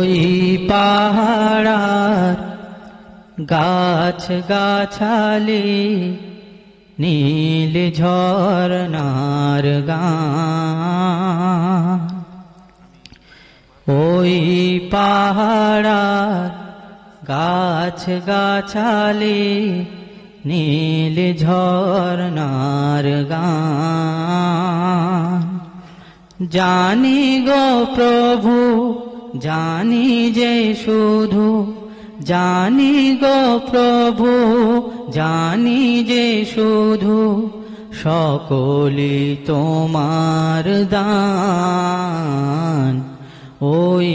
ওই পাহাড়ার গাছ গাছালি নীল ঝরনার গান। ওই পাহাড়ার গাছ গাছালি নীল ঝরনার গান। জানি গো প্রভু জানি যে শুধু, জানি গো প্রভু জানি যে শুধু, সকলি তোমার দান। ওই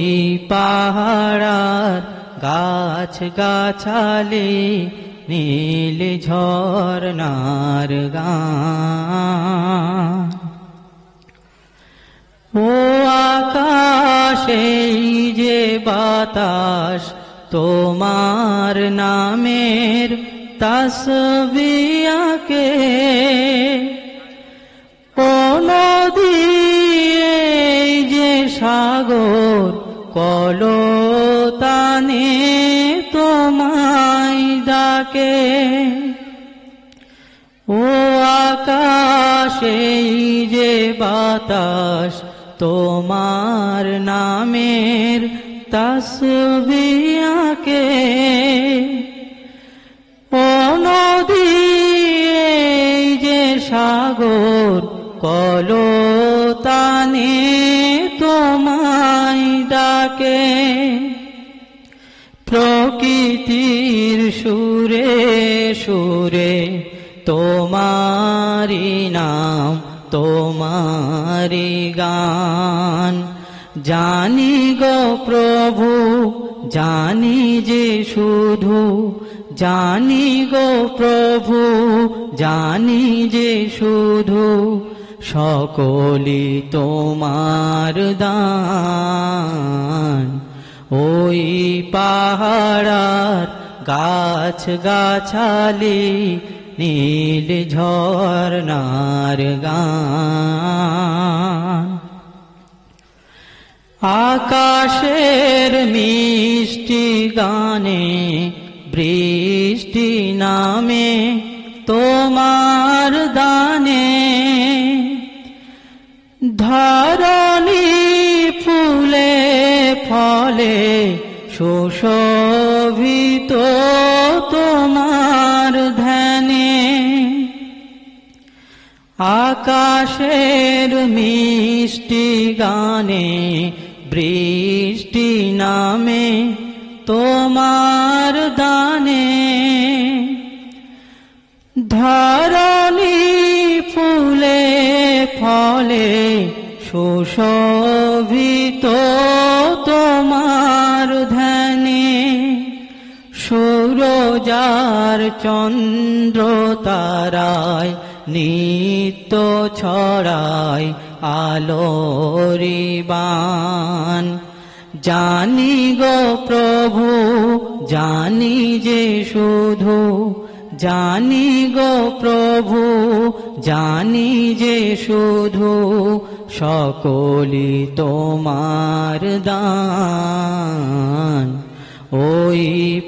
পাহাড়ার গাছ গাছালি নীল ঝরনার গান। ও আকাশে যে বাতাস তোমার নামের তাসবিহ কে, ও নদী যে সাগর কলতানে তোমায় ডাকে। ও আকাশে যে বাতাস তোমার নামের তাসবিহ কে, ও নদী যে সাগর কলতানে তোমায় ডাকে। প্রকৃতির সুরে সুরে তোমারি নাম তোমারি গান। জানি গো প্রভু জানি যে শুধু, জানি গো প্রভু জানি যে শুধু, সকলি তোমার দান। ওই পাহাড়ার গাছ গাছালি নীল ঝরনার গান। আকাশের মিষ্টি গানে বৃষ্টি নামে তোমার দানে, ধরণী ফুলে ফলে সুশোভিত তোমার ধ্যানে। আকাশের মিষ্টি গানে বৃষ্টি নামে তোমার দানে, ধরণী ফুলে ফলে সুশোভিত তোমার ধ্যানে। সূরজার চন্দ্র তারায় নিত্য ছড়ায় আলোরি বাণ। জানি গো প্রভু জানি যে শুধু, জানি গো প্রভু জানি যে শুধু, সকলি তোমার দান। ওই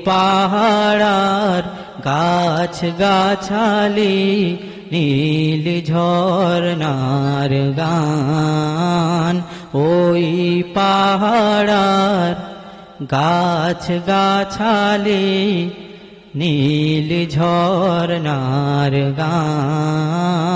পাহাড়ার গাছ গাছালি নীল ঝরনার গান। ওই পাহাড়ার গাছ গাছালি নীল ঝরনার গান।